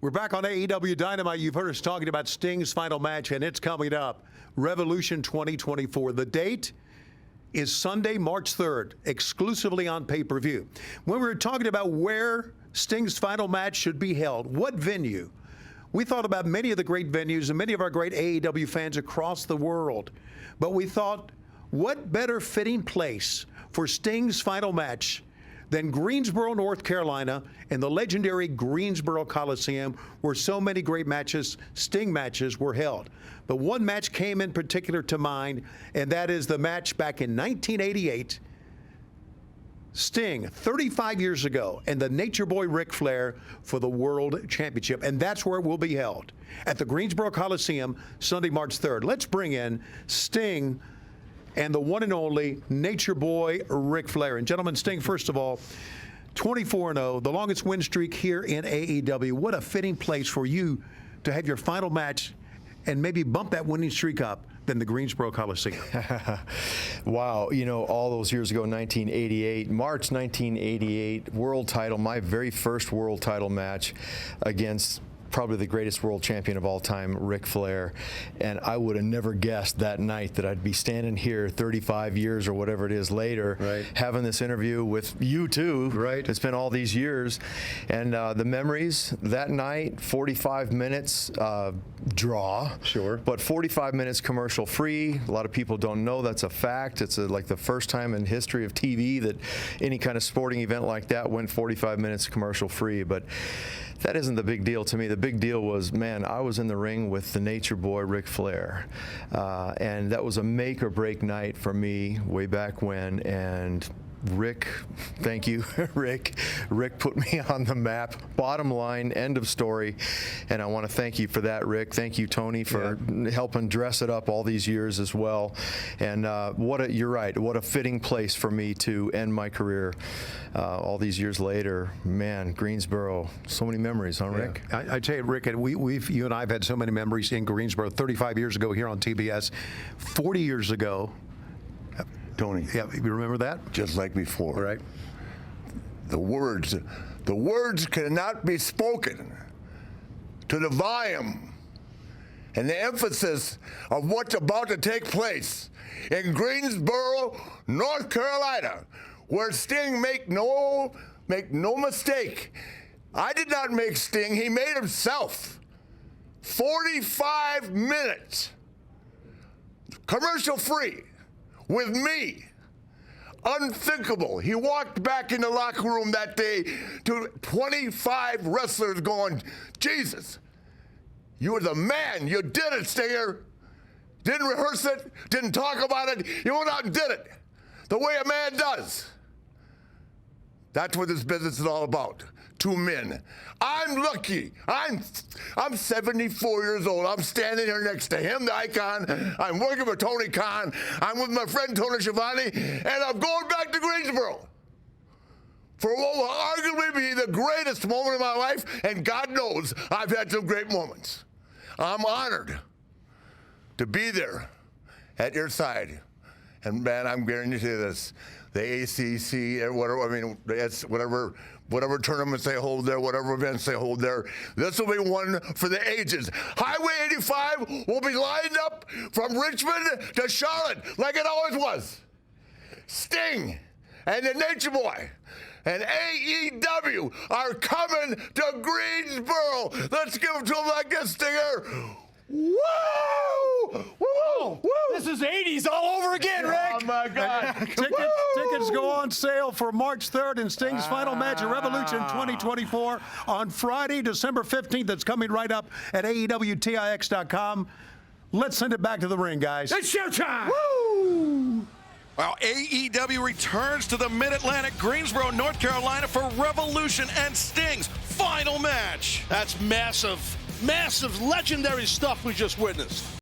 We're back on AEW Dynamite. You've heard us talking about Sting's final match, and it's coming up. Revolution 2024. The date is Sunday, March 3rd, exclusively on pay-per-view. When we were talking about where Sting's final match should be held, what venue, we thought about many of the great venues and many of our great AEW fans across the world. But we thought, what better fitting place for Sting's final match than Greensboro, North Carolina, and the legendary Greensboro Coliseum, where so many great matches, Sting matches, were held. But one match came in particular to mind, and that is the match back in 1988. Sting, 35 years ago, and the Nature Boy Ric Flair for the World Championship. And that's where it will be held, at the Greensboro Coliseum, Sunday, March 3rd. Let's bring in Sting and the one and only Nature Boy Ric Flair. And gentlemen, Sting, first of all, 24-0, the longest win streak here in AEW. What a fitting place for you to have your final match and maybe bump that winning streak up than the Greensboro Coliseum. Wow, you know, all those years ago, 1988, March 1988, world title, my very first world title match against probably the greatest world champion of all time, Ric Flair. And I would have never guessed that night that I'd be standing here 35 years or whatever it is later, having this interview with you two. It's been all these years. And the memories that night, 45 minutes draw. But 45 minutes commercial free. A lot of people don't know that's a fact. It's like the first time in history of TV that any kind of sporting event like that went 45 minutes commercial free. But that isn't the big deal to me. The big deal was, man, I was in the ring with the Nature Boy, Ric Flair. And that was a make or break night for me way back when. And Rick, thank you, Rick. Rick put me on the map. Bottom line, end of story. And I want to thank you for that, Rick. Thank you, Tony, for helping dress it up all these years as well. And you're right, what a fitting place for me to end my career all these years later. Man, Greensboro, so many memories, huh, Rick? I tell you, Rick, you and I have had so many memories in Greensboro. 35 years ago here on TBS, 40 years ago. Tony. Yeah, you remember that? Just like before. Right. The words cannot be spoken to the volume and the emphasis of what's about to take place in Greensboro, North Carolina, where Sting make no mistake. I did not make Sting, he made himself. 45 minutes, commercial free. With me. Unthinkable. He walked back in the locker room that day to 25 wrestlers going, Jesus, you were the man. You did it, Stinger. Didn't rehearse it, didn't talk about it. You went out and did it the way a man does. That's what this business is all about. Two men. I'm lucky. I'm 74 years old. I'm standing here next to him, the Icon. I'm working with Tony Khan. I'm with my friend Tony Schiavone, and I'm going back to Greensboro for what will arguably be the greatest moment of my life, and God knows I've had some great moments. I'm honored to be there at your side. And man, I'm guaranteeing you this. The ACC, whatever, I mean, it's whatever tournaments they hold there, whatever events they hold there, this will be one for the ages. Highway 85 will be lined up from Richmond to Charlotte like it always was. Sting and the Nature Boy and AEW are coming to Greensboro. Let's give them to them like this, Stinger. Woo! Woo! Woo! This is 80s all over again, Rick. Oh, my God. Tickets go on sale for March 3rd in Sting's final match at Revolution 2024 on Friday, December 15th. It's coming right up at AEWTIX.com. Let's send it back to the ring, guys. It's showtime. Woo! Well, AEW returns to the Mid-Atlantic, Greensboro, North Carolina for Revolution and Sting's final match. That's massive, legendary stuff we just witnessed.